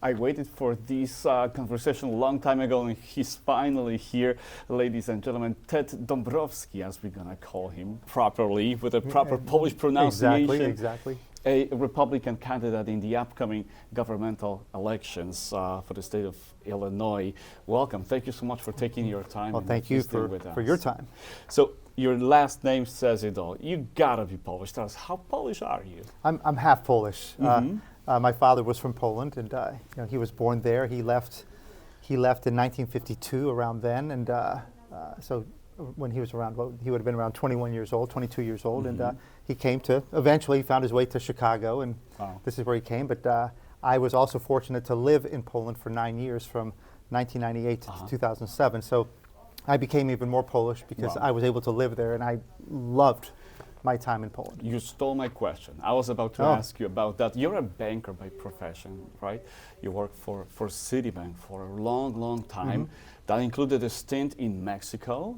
I waited for this conversation a long time ago, and he's finally here, ladies and gentlemen. Ted Dabrowski, as we're gonna call him properly, with a proper Polish pronunciation. Exactly. A Republican candidate in the upcoming governmental elections for the state of Illinois. Welcome. Thank you so much for taking your time. Well, thank you for your time. So your last name says it all. You gotta be Polish. Tell us, how Polish are you? I'm half Polish. My father was from Poland, and he was born there. He left in 1952, around then, and so when he was around, he would have been around 21 years old, 22 years old, and he came to, eventually found his way to Chicago, and this is where he came. But I was also fortunate to live in Poland for 9 years, from 1998 to 2007. So I became even more Polish because I was able to live there, and I loved my time in Poland. You stole my question. I was about to ask you about that. You're a banker by profession, right? You worked for Citibank for a long, long time. That included a stint in Mexico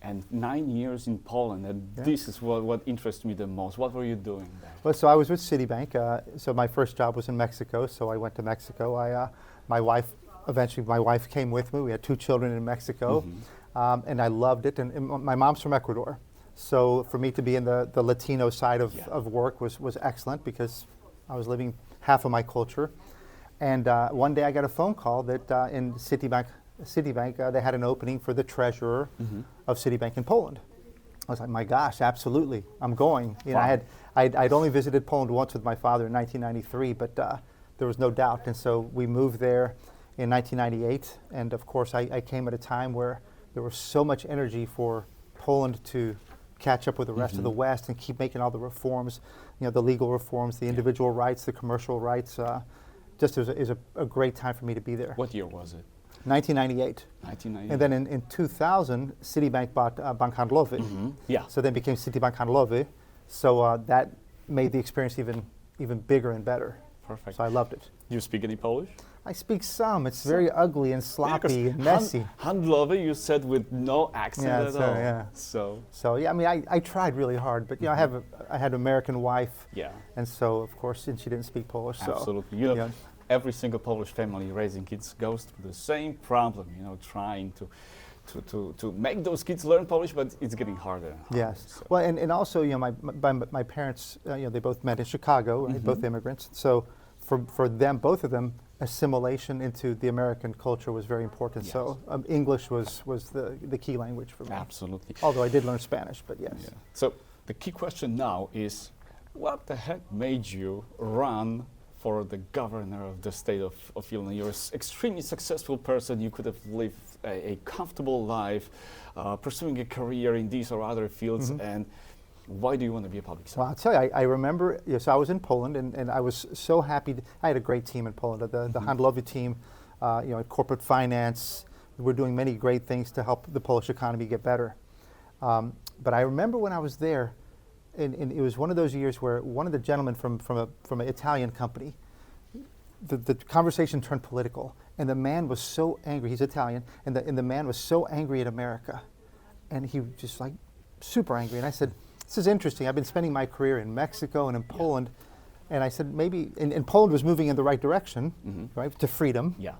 and 9 years in Poland. And this is what interests me the most. What were you doing there? Well, so I was with Citibank. So my first job was in Mexico. So I went to Mexico. My wife came with me. We had 2 children in Mexico, and I loved it. And my mom's from Ecuador. So for me to be in the Latino side of work was excellent, because I was living half of my culture. And one day I got a phone call that in Citibank, they had an opening for the treasurer of Citibank in Poland. I was like, my gosh, absolutely, I'm going. You know, I'd only visited Poland once with my father in 1993, but there was no doubt. And so we moved there in 1998. And of course, I came at a time where there was so much energy for Poland to catch up with the rest of the West and keep making all the reforms, the legal reforms, the individual rights, the commercial rights. Just it was a great time for me to be there. What year was it? 1998. 1998. And then in 2000, Citibank bought Bank Handlowy. So then became Citibank Handlowy. So that made the experience even bigger and better. Perfect. So I loved it. You speak any Polish? I speak some. It's very ugly and sloppy and messy. Handlowy, you said with no accent at all. Yeah. So yeah, I mean, I tried really hard, but I had an American wife. Yeah. And so of course, and she didn't speak Polish. Absolutely. You know, every single Polish family raising kids goes through the same problem. Trying to make those kids learn Polish, but it's getting harder. Yes. So. Well, and also, my parents, they both met in Chicago, right? Both immigrants. So for them, both of them, assimilation into the American culture was very important. Yes. So English was the key language for me. Absolutely. Although I did learn Spanish, but yes. Yeah. So the key question now is, what the heck made you run for the governor of the state of Illinois? You're an extremely successful person. You could have lived a comfortable life, pursuing a career in these or other fields, and why do you want to be a public servant? Well, I'll tell you, I remember, I was in Poland, and I was so happy. I had a great team in Poland, the Handlowy team, corporate finance. We're doing many great things to help the Polish economy get better. But I remember when I was there, and it was one of those years where one of the gentlemen from an Italian company, the conversation turned political, and the man was so angry. He's Italian, and the man was so angry at America, and he was just like super angry. And I said, this is interesting. I've been spending my career in Mexico and in Poland, and I said maybe, and Poland was moving in the right direction, right, to freedom. Yeah.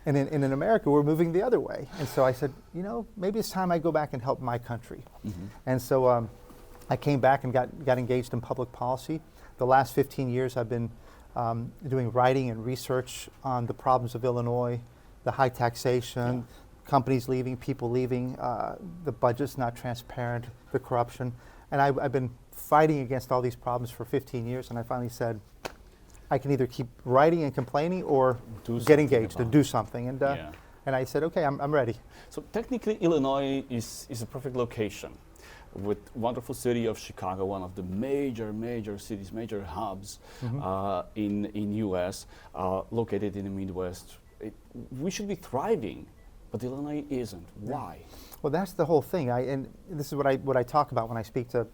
And in America, we're moving the other way. And so I said, maybe it's time I go back and help my country. And so I came back and got engaged in public policy. The last 15 years, I've been doing writing and research on the problems of Illinois, the high taxation, companies leaving, people leaving, the budget's not transparent, the corruption. And I've been fighting against all these problems for 15 years, and I finally said, I can either keep writing and complaining or get engaged and do something. And and I said, okay, I'm ready. So technically, Illinois is a perfect location, with wonderful city of Chicago, one of the major cities, major hubs in U.S., located in the Midwest. We should be thriving, but Illinois isn't. Why? Well, that's the whole thing. And this is what I talk about when I speak to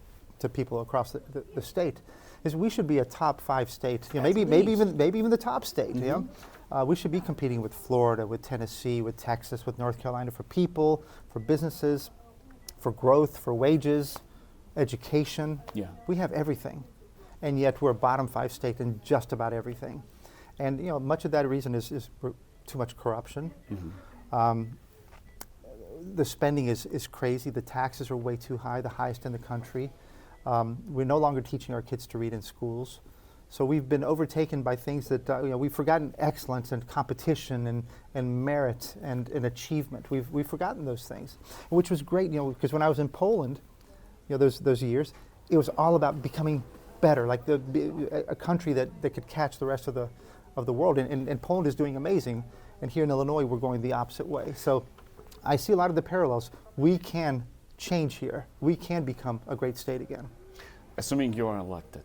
people across the state, is we should be a top 5 state. Maybe even the top state. We should be competing with Florida, with Tennessee, with Texas, with North Carolina for people, for businesses, for growth, for wages, education. We have everything, and yet we're a bottom 5 state in just about everything. And much of that reason is too much corruption. The spending is crazy. The taxes are way too high, the highest in the country. We're no longer teaching our kids to read in schools. So we've been overtaken by things that, we've forgotten excellence and competition and merit and achievement. We've forgotten those things, which was great, because when I was in Poland, those years, it was all about becoming better, like a country that could catch the rest of the world. And Poland is doing amazing. And here in Illinois, we're going the opposite way. So I see a lot of the parallels. We can change here. We can become a great state again. Assuming you are elected,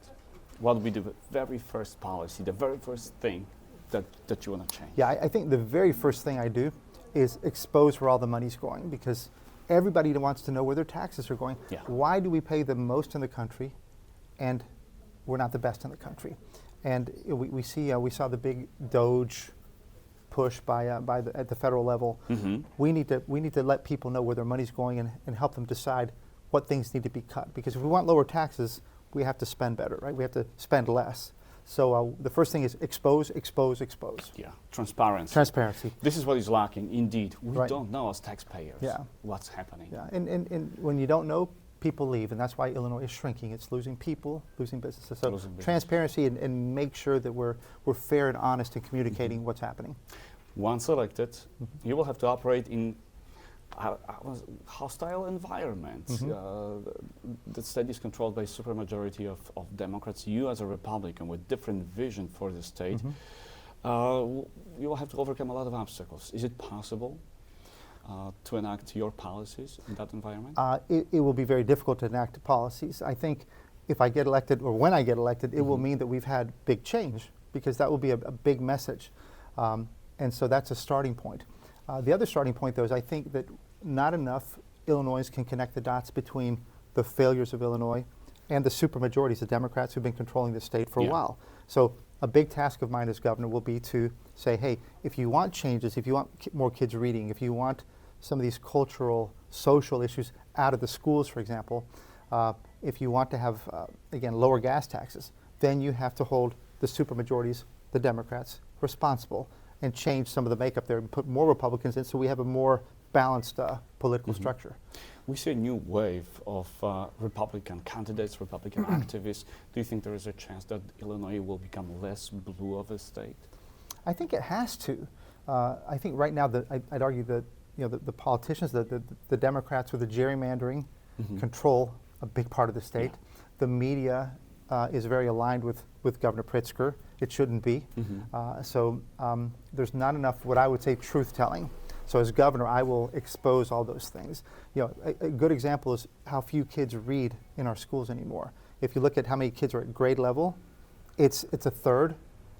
what would be the very first policy, the very first thing that you want to change? Yeah, I think the very first thing I do is expose where all the money's going, because everybody wants to know where their taxes are going. Yeah. Why do we pay the most in the country and we're not the best in the country? And we saw the big Doge push at the federal level. We need to let people know where their money's going and help them decide what things need to be cut. Because if we want lower taxes, we have to spend better, right? We have to spend less. So the first thing is expose. Yeah, transparency. Transparency. This is what is lacking, indeed. We Right. don't know as taxpayers what's happening. Yeah, and when you don't know, people leave, and that's why Illinois is shrinking. It's losing people, losing businesses. So Losing business. transparency and make sure that we're fair and honest in communicating what's happening. Once elected, you will have to operate in hostile environments. The state is controlled by a supermajority of Democrats. You, as a Republican with different vision for the state, you will have to overcome a lot of obstacles. Is it possible to enact your policies in that environment? It will be very difficult to enact policies. I think if I get elected, or when I get elected, it will mean that we've had big change, because that will be a big message. And so that's a starting point. The other starting point, though, is I think that not enough Illinois can connect the dots between the failures of Illinois and the supermajorities, the Democrats who've been controlling the state for a while. So a big task of mine as governor will be to say, hey, if you want changes, if you want more kids reading, if you want some of these cultural, social issues out of the schools, for example, if you want to have, again, lower gas taxes, then you have to hold the supermajorities, the Democrats, responsible and change some of the makeup there and put more Republicans in so we have a more balanced political structure. We see a new wave of Republican candidates, Republican activists. Do you think there is a chance that Illinois will become less blue of a state? I think it has to. I think right now, I'd argue that the politicians, the Democrats with the gerrymandering control a big part of the state. The media is very aligned with Governor Pritzker. It shouldn't be. So there's not enough, what I would say, truth-telling. So as governor, I will expose all those things. A good example is how few kids read in our schools anymore. If you look at how many kids are at grade level, it's a third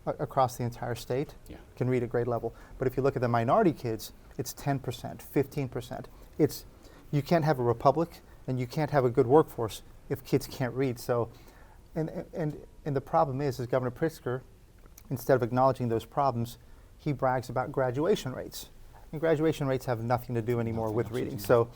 across the entire state can read at grade level. But if you look at the minority kids, it's 10%, 15%. You can't have a republic and you can't have a good workforce if kids can't read. So, and the problem is Governor Pritzker, instead of acknowledging those problems, he brags about graduation rates. And graduation rates have nothing to do anymore with reading. So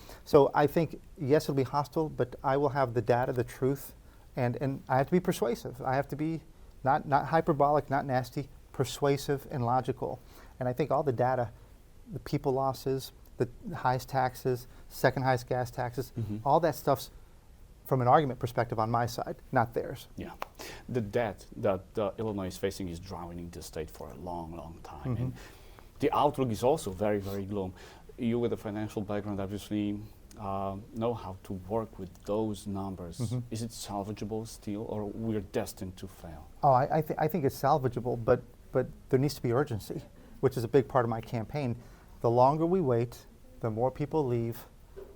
I think, yes, it'll be hostile, but I will have the data, the truth, and I have to be persuasive. I have to be not hyperbolic, not nasty, persuasive and logical. And I think all the data, the people losses, the highest taxes, second highest gas taxes, all that stuff's from an argument perspective on my side, not theirs. Yeah. The debt that Illinois is facing is drowning the state for a long, long time. And the outlook is also very, very gloom. You with a financial background obviously know how to work with those numbers. Is it salvageable still, or we're destined to fail? Oh, I think it's salvageable, but there needs to be urgency, which is a big part of my campaign. The longer we wait, the more people leave,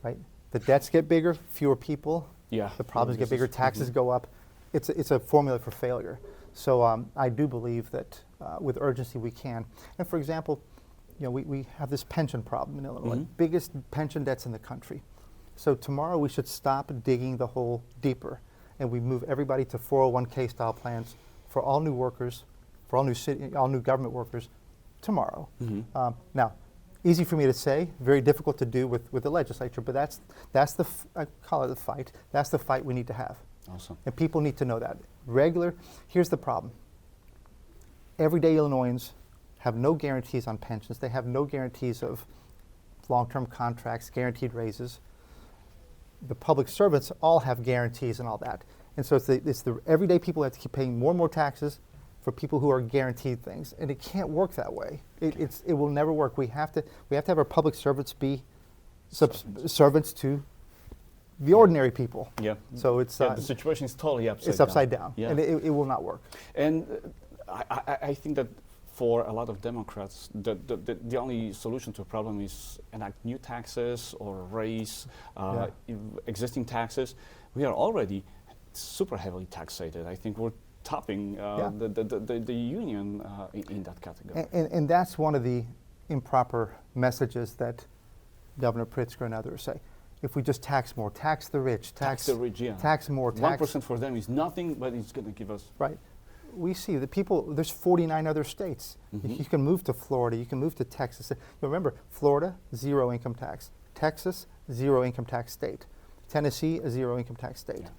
right? The debts get bigger, fewer people. Yeah. The problems get bigger, taxes go up. It's a formula for failure. So I do believe that with urgency we can. And for example, we have this pension problem in Illinois, biggest pension debts in the country. So tomorrow we should stop digging the hole deeper, and we move everybody to 401k style plans for all new workers, for all new government workers tomorrow. Now, easy for me to say, very difficult to do with the legislature, but that's I call it the fight. That's the fight we need to have. Awesome. And people need to know that. Here's the problem. everyday Illinoisans have no guarantees on pensions. They have no guarantees of long-term contracts, guaranteed raises. The public servants all have guarantees and all that. And so it's the everyday people who have to keep paying more and more taxes for people who are guaranteed things. And it can't work that way. It will never work. We have to have our public servants be servants to the ordinary people. Yeah. So it's the situation is totally upside down. It's upside down. Yeah. And it will not work. And I think that for a lot of Democrats, the only solution to a problem is enact new taxes or raise existing taxes. We are already super heavily taxated. I think we're topping the union in that category. And that's one of the improper messages that Governor Pritzker and others say. If we just tax more, tax the rich, tax the rich, tax more, tax 1% for them is nothing, but it's going to give us right. We see the people. There's 49 other states. You can move to Florida. You can move to Texas. Remember, Florida, 0 income tax. Texas, 0 income tax state. Tennessee, a 0 income tax state. Yeah.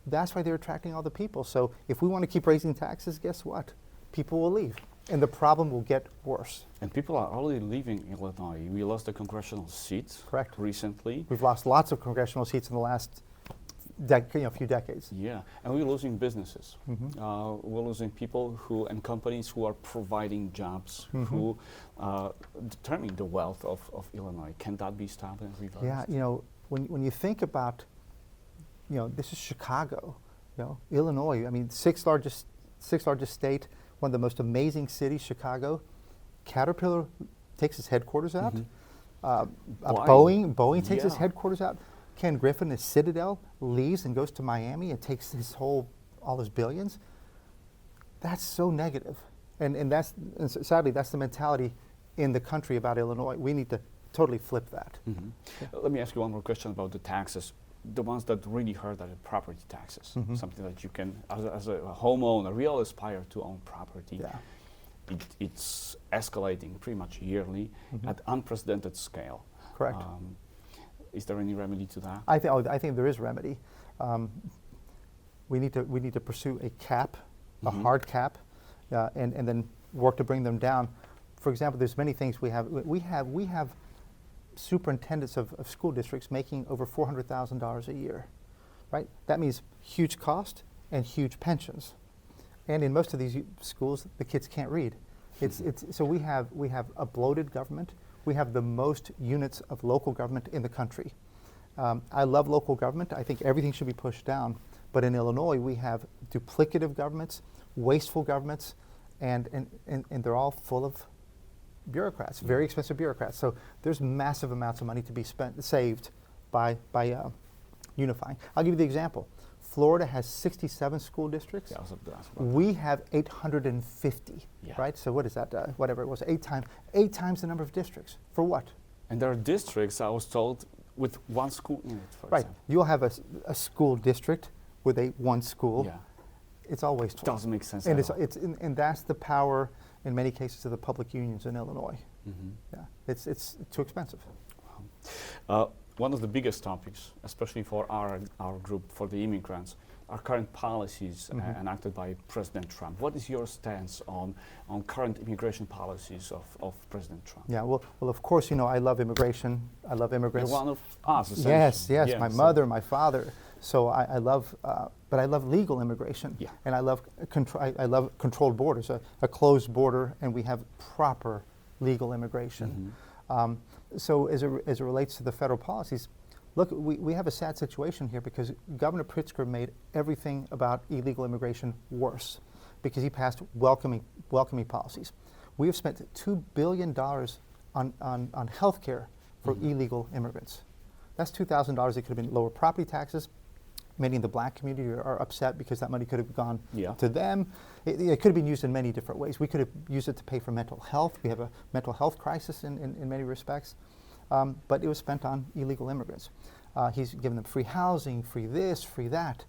That's why they're attracting all the people. So if we want to keep raising taxes, guess what? People will leave, and the problem will get worse. And people are already leaving Illinois. We lost a congressional seat. Correct. Recently. We've lost lots of congressional seats in the last few decades. Yeah, and we're losing businesses. We're losing people and companies who are providing jobs, who determine the wealth of Illinois. Can that be stopped and reversed? Yeah, when you think about, this is Chicago, Illinois. I mean, sixth largest state, one of the most amazing cities, Chicago. Caterpillar takes its headquarters out. Boeing takes its headquarters out. Ken Griffin, his Citadel, leaves and goes to Miami and takes all his billions. That's so negative. And sadly, that's the mentality in the country about Illinois. We need to totally flip that. Let me ask you one more question about the taxes. The ones that really hurt are the property taxes. Something that you can, as a homeowner, we all aspire to own property. Yeah. It's escalating pretty much yearly at unprecedented scale. Correct. Is there any remedy to that? I think there is remedy. We need to pursue a cap, a hard cap, and then work to bring them down. For example, there's many things we have. We have superintendents of school districts making over $400,000 a year, right? That means huge cost and huge pensions. And in most of these schools, the kids can't read. So we have a bloated government. We have the most units of local government in the country. I love local government. I think everything should be pushed down. But in Illinois, we have duplicative governments, wasteful governments, and they're all full of bureaucrats, very expensive bureaucrats. So there's massive amounts of money to be saved by unifying. I'll give you the example. Florida has 67 school districts. We have 850, right? So what is that? Whatever it was, eight times the number of districts. For what? And there are districts, I was told, with one school in it, for example. You'll have a school district with one school. Yeah. It's all wasteful. Doesn't make sense and at all. And that's the power, in many cases, of the public unions in Illinois. Yeah, it's too expensive. One of the biggest topics, especially for our group, for the immigrants, are current policies enacted by President Trump. What is your stance on current immigration policies of President Trump? Yeah, well, of course, I love immigration. I love immigrants. You're one of us, essentially. Yes, my mother, my father. So I love, but I love legal immigration. Yeah. And I love controlled borders, a closed border, and we have proper legal immigration. So as it relates to the federal policies, look, we have a sad situation here because Governor Pritzker made everything about illegal immigration worse because he passed welcoming policies. We have spent $2 billion on health care for illegal immigrants. That's $2,000 that could have been lower property taxes. Many in the black community are upset because that money could have gone to them. It could have been used in many different ways. We could have used it to pay for mental health. We have a mental health crisis in many respects. But it was spent on illegal immigrants. He's given them free housing, free this, free that.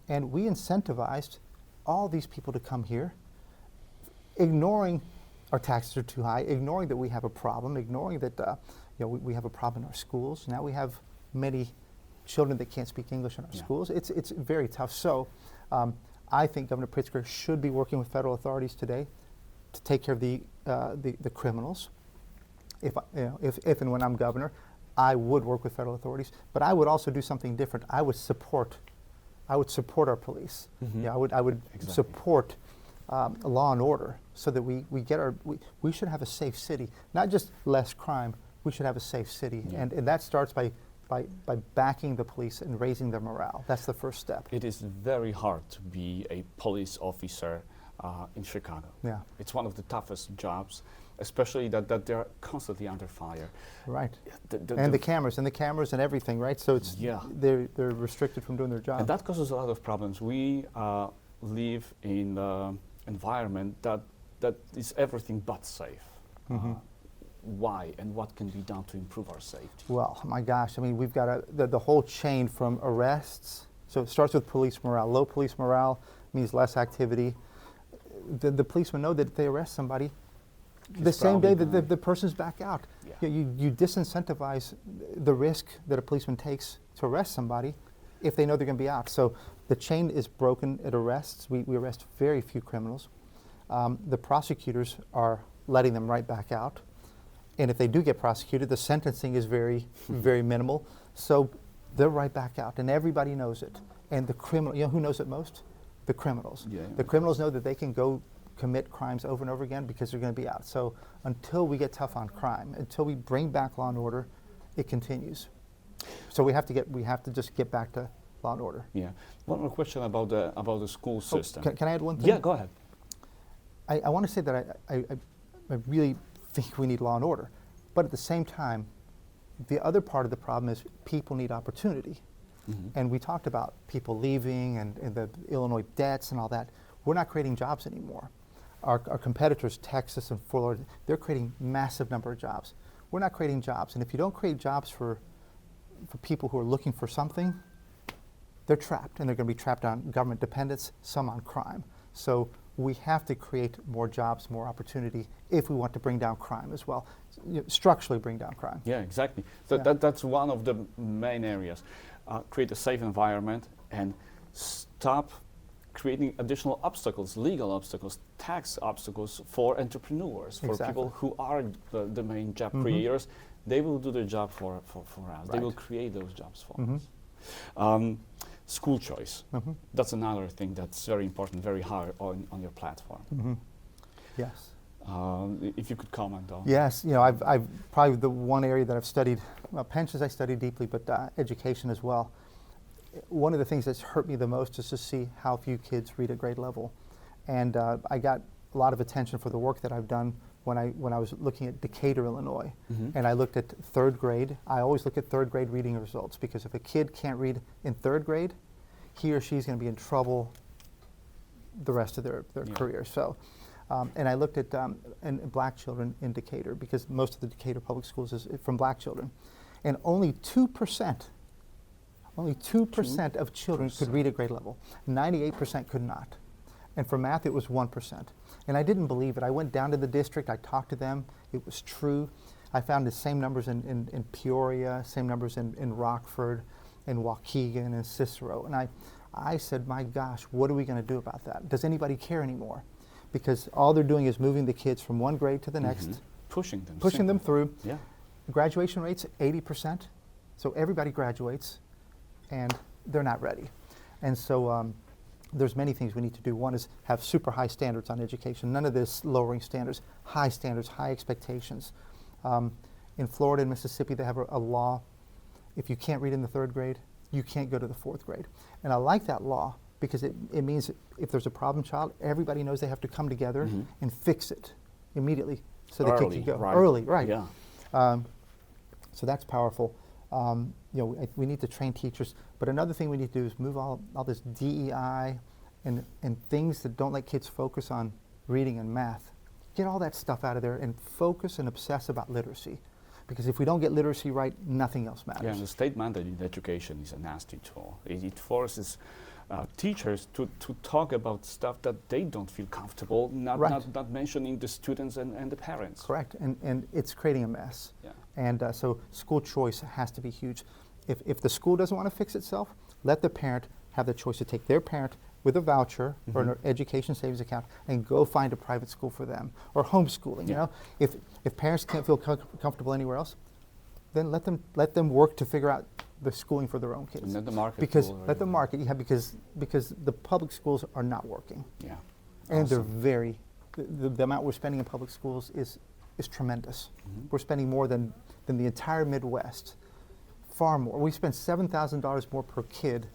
And we incentivized all these people to come here, ignoring our taxes are too high, ignoring that we have a problem, ignoring that we have a problem in our schools. Now we have many children that can't speak English in our schools. It's very tough. So I think Governor Pritzker should be working with federal authorities today to take care of the criminals. If and when I'm governor, I would work with federal authorities, but I would also do something different. I would support our police. Mhm. Yeah, I would Exactly. support law and order, so that we should have a safe city, not just less crime. We should have a safe city, Yeah. and that starts by backing the police and raising their morale. That's the first step. It is very hard to be a police officer in Chicago. Yeah, It's one of the toughest jobs, especially that they're constantly under fire. right. The- And the cameras and everything, right? So it's Yeah. they're restricted from doing their job. And that causes a lot of problems. We live in an environment that is everything but safe. Mhm. Why and what can be done to improve our safety? Well, my gosh, I mean, we've got the whole chain from arrests. So it starts with police morale. Low police morale means less activity. The policemen know that if they arrest somebody, the He's same day probably that the gonna- person's back out. Yeah. You disincentivize the risk that a policeman takes to arrest somebody if they know they're going to be out. So the chain is broken at arrests. We arrest very few criminals. The prosecutors are letting them right back out. And if they do get prosecuted, the sentencing is very, very minimal. So they're right back out, and everybody knows it. And the criminal, who knows it most? The criminals. Yeah. The criminals know that they can go commit crimes over and over again because they're going to be out. So until we get tough on crime, until we bring back law and order, it continues. So we have to just get back to law and order. Yeah. One more question about the school system. Can I add one thing? Yeah, go ahead. I want to say that I really think we need law and order. But at the same time, the other part of the problem is people need opportunity. Mhm. And we talked about people leaving and the Illinois debts and all that. We're not creating jobs anymore. Our competitors, Texas and Florida, they're creating massive number of jobs. We're not creating jobs. And if you don't create jobs for people who are looking for something, they're trapped, and they're going to be trapped on government dependence, some on crime. So we have to create more jobs, more opportunity, if we want to bring down crime as well, structurally bring down crime. Yeah, exactly. So Yeah. that's one of the main areas. Create a safe environment and stop creating additional obstacles, legal obstacles, tax obstacles for entrepreneurs, for Exactly. people who are the main job Mhm. creators. They will do their job for us. They will Right. create those jobs for Mhm. us. School choice. Mhm. That's another thing that's very important, very high on your platform. Mhm. Yes. If you could comment on. Yes, I've probably the one area that I've studied, well, pensions I studied deeply, but education as well. One of the things that's hurt me the most is to see how few kids read at grade level. And I got a lot of attention for the work that I've done when I was looking at Decatur, Illinois. Mhm. And I looked at third grade. I always look at third grade reading results, because if a kid can't read in third grade, he or she's going to be in trouble the rest of their Yeah. career. So, and I looked at and black children in Decatur, because most of the Decatur public schools is from black children. And only 2% of children could read at grade level. 98% could not. And for math, it was 1%. And I didn't believe it. I went down to the district, I talked to them, it was true. I found the same numbers in Peoria, same numbers in Rockford, in Waukegan, and Cicero. And I said, my gosh, what are we going to do about that? Does anybody care anymore? Because all they're doing is moving the kids from one grade to the next, Mhm. Pushing them. pushing them simply. through. Yeah. Graduation rates, 80%. So everybody graduates, and they're not ready. And so there's many things we need to do. One is have super high standards on education. None of this lowering standards, high expectations. In Florida and Mississippi, they have a law. If you can't read in the third grade, you can't go to the fourth grade. And I like that law, because it means if there's a problem child, everybody knows they have to come together Mhm. and fix it immediately, so the kid Early, can go right. early, right? Yeah. So that's powerful. We need to train teachers. But another thing we need to do is move all this DEI and things that don't let kids focus on reading and math. Get all that stuff out of there and focus and obsess about literacy. Because if we don't get literacy right, nothing else matters. Yeah, and the state-mandated education is a nasty tool. It forces teachers to talk about stuff that they don't feel comfortable, not mentioning the students and the parents. Correct, and it's creating a mess. Yeah. And so school choice has to be huge. If the school doesn't want to fix itself, let the parent have the choice to take their parent with a voucher or an education savings account and go find a private school for them, or homeschooling. You know, if parents can't feel comfortable anywhere else, then let them work to figure out the schooling for their own kids. And let the market. Let the market, because the public schools are not working. Yeah. And Awesome. they're very, the amount we're spending in public schools is tremendous. We're spending more than the entire Midwest, far more. We spend $7,000 more per kid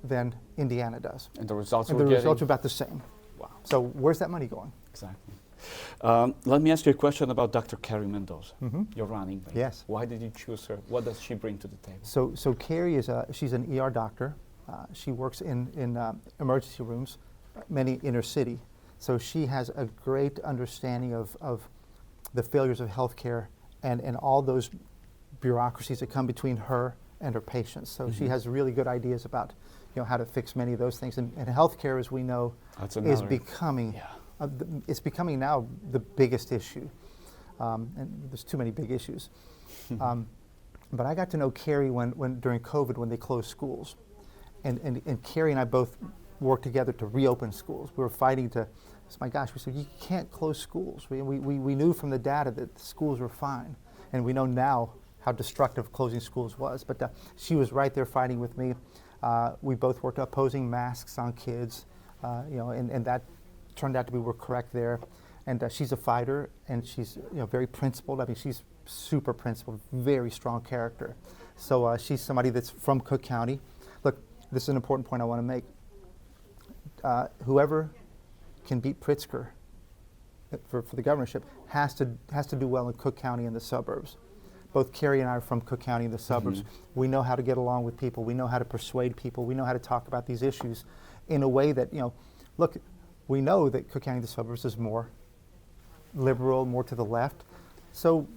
than Indiana does. And the results And we're the getting. results are about the same. Wow. So where's that money going? Exactly. Let me ask you a question about Dr. Carrie Mendoza, your running mate. Yes. Why did you choose her? What does she bring to the table? So Carrie she's an ER doctor. She works in emergency rooms, many inner city. So she has a great understanding of the failures of healthcare and all those bureaucracies that come between her and her patients. So she has really good ideas about, how to fix many of those things. And healthcare, as we know, is becoming it's becoming now the biggest issue. And there's too many big issues. But I got to know Carrie when during COVID, when they closed schools. And Carrie and I both worked together to reopen schools. We were fighting to, my gosh, we said, you can't close schools. We knew from the data that the schools were fine. And we know now how destructive closing schools was. But she was right there fighting with me. We both worked opposing masks on kids, and that turned out to be, we're correct there. And she's a fighter, and she's very principled. I mean, she's super principled, very strong character. So she's somebody that's from Cook County. Look, this is an important point I want to make. Whoever can beat Pritzker for the governorship has to do well in Cook County and the suburbs. Both Carrie and I are from Cook County and the suburbs. We know how to get along with people. We know how to persuade people. We know how to talk about these issues in a way that, look, we know that Cook County and the suburbs is more liberal, more to the left. So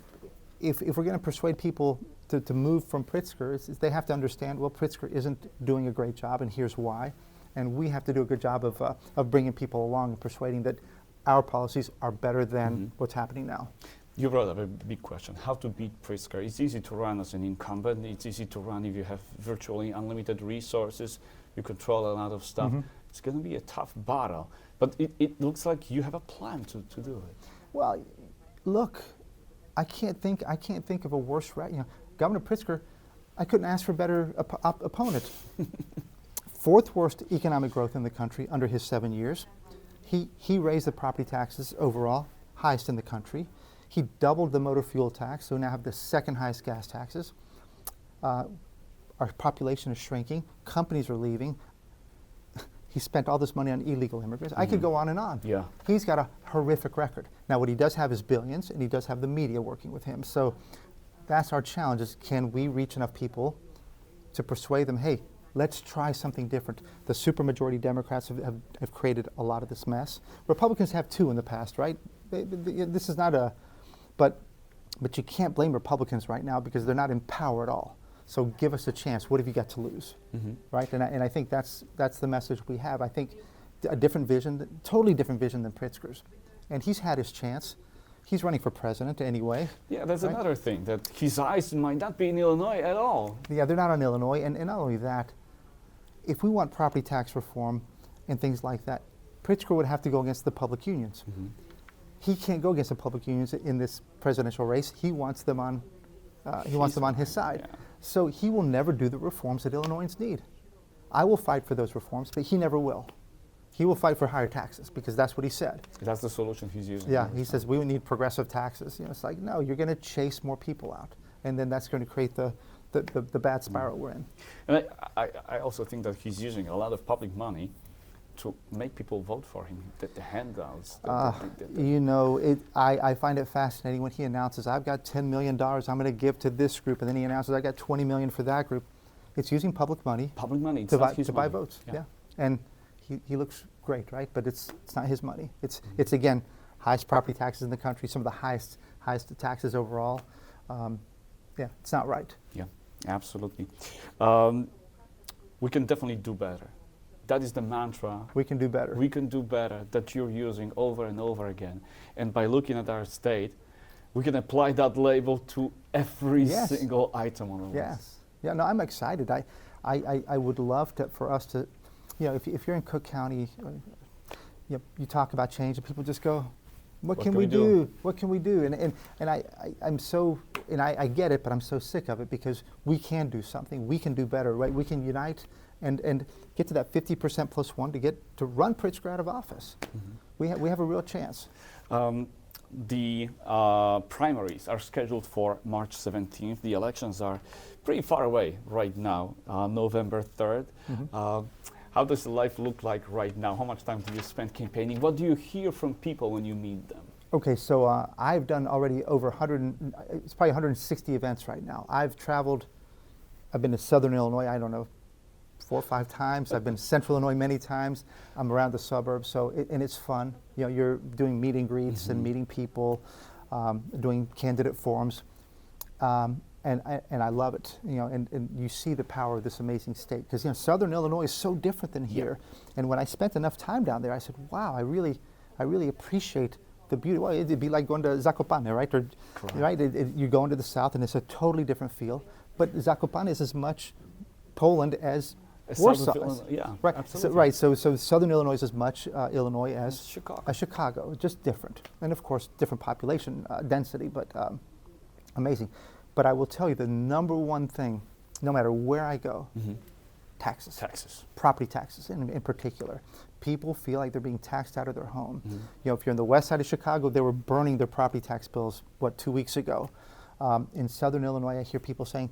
if we're going to persuade people to move from Pritzker, they have to understand, well, Pritzker isn't doing a great job, and here's why. And we have to do a good job of bringing people along and persuading that our policies are better than what's happening now. You brought up a big question, how to beat Pritzker. It's easy to run as an incumbent. It's easy to run if you have virtually unlimited resources. You control a lot of stuff. It's going to be a tough battle. But it looks like you have a plan to do it. Well, look, I can't think of a worse Governor Pritzker, I couldn't ask for a better opponent. Fourth worst economic growth in the country under his 7 years. He raised the property taxes overall, highest in the country. He doubled the motor fuel tax, so we now have the second highest gas taxes. Our population is shrinking. Companies are leaving. He spent all this money on illegal immigrants. I could go on and on. Yeah. He's got a horrific record. Now, what he does have is billions, and he does have the media working with him. So that's our challenge, is can we reach enough people to persuade them, hey, let's try something different. The supermajority Democrats have created a lot of this mess. Republicans have too in the past, right? This is not a, but you can't blame Republicans right now because they're not in power at all. So give us a chance. What have you got to lose, right? And I think that's the message we have. I think a different vision, totally different vision than Pritzker's, and he's had his chance. He's running for president anyway. Yeah, that's right? another thing, that his eyes might not be in Illinois at all. Yeah, they're not on Illinois, and not only that, if we want property tax reform and things like that, Pritzker would have to go against the public unions. He can't go against the public unions in this presidential race. He wants them on. He wants them on his side. Yeah. So he will never do the reforms that Illinoisans need. I will fight for those reforms, but he never will. He will fight for higher taxes because that's what he said. That's the solution he's using. Yeah, he says we need progressive taxes. It's like, no, you're going to chase more people out, and then that's going to create the bad spiral we're in. And I also think that he's using a lot of public money to make people vote for him, the handouts. I find it fascinating when he announces, I've got $10 million I'm going to give to this group, and then he announces, I got $20 million for that group. It's using public money. Public money, it's to buy votes. Yeah. And he looks great, right? But it's not his money. It's again, highest property taxes in the country, some of the highest taxes overall. It's not right. Yeah, absolutely. We can definitely do better. That is the mantra. We can do better. We can do better that you're using over and over again. And by looking at our state, we can apply that label to every single item on the list. Yes. Yeah, no, I'm excited. I would love for us to if you're in Cook County, you talk about change and people just go, what can we do? What can we do? And I get it, but I'm so sick of it because we can do something. We can do better, right? We can unite and get to that 50% plus one to get to run Pritzker out of office. Mm-hmm. We have a real chance. The primaries are scheduled for March 17th. The elections are pretty far away right now, November 3rd. Mm-hmm. How does life look like right now? How much time do you spend campaigning? What do you hear from people when you meet them? Okay, so I've done already over 100, it's probably 160 events right now. I've traveled, I've been to Southern Illinois, I don't know, 4 or 5 times. I've been to Central Illinois many times. I'm around the suburbs, so and it's fun. You're doing meet and greets and meeting people, doing candidate forums, and I love it. And you see the power of this amazing state because Southern Illinois is so different than here. And when I spent enough time down there, I said, wow, I really appreciate the beauty. Well, it'd be like going to Zakopane, right? Or, right? You go into the south, and it's a totally different feel. But Zakopane is as much Poland as Warsaw. Yeah, right. Absolutely. So Southern Illinois is as much Illinois as Chicago. Chicago, just different, and of course different population density, but amazing. But I will tell you the number one thing, no matter where I go, taxes. Taxes. Property taxes in particular. People feel like they're being taxed out of their home. If you're in the west side of Chicago, they were burning their property tax bills, 2 weeks ago. In Southern Illinois, I hear people saying,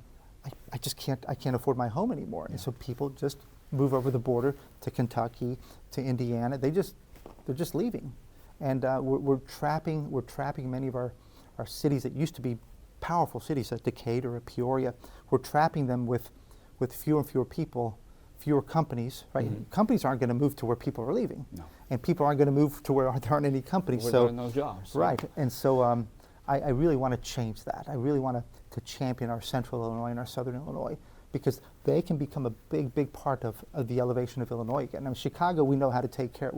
I can't afford my home anymore. And so people just move over the border to Kentucky, to Indiana. They're just leaving. And we're trapping many of our cities that used to be powerful cities, like Decatur or Peoria. We're trapping them with fewer and fewer people, fewer companies, right? Companies aren't going to move to where people are leaving. No. And people aren't going to move to where there aren't any companies. Where there are no jobs. Right. And so I really want to change that. I really want to champion our Central Illinois and our Southern Illinois because they can become a big part of the elevation of Illinois again. Now, Chicago, we know how to take care,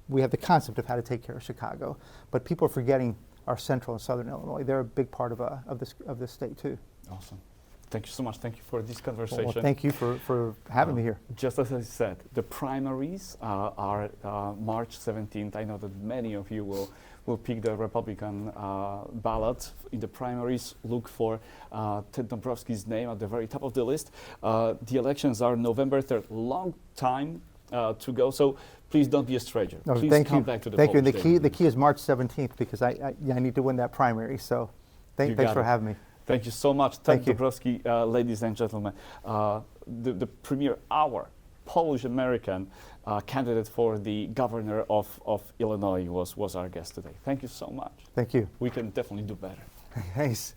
we have the concept of how to take care of Chicago, but people are forgetting our Central and Southern Illinois. They're a big part of this state too. Awesome. Thank you so much. Thank you for this conversation. Well, thank you for having me here. Just as I said, the primaries are March 17th. I know that many of you will pick the Republican ballot. In the primaries, look for Ted Dabrowski's name at the very top of the list. The elections are November 3rd. Long time to go, so please don't be a stranger. No, please come back to the Thank you. And the key is March 17th because I need to win that primary. So thanks for having me. Thank you so much, Ted Dabrowski, ladies and gentlemen. The premier, our Polish-American candidate for the governor of Illinois was our guest today. Thank you so much. Thank you. We can definitely do better. Thanks.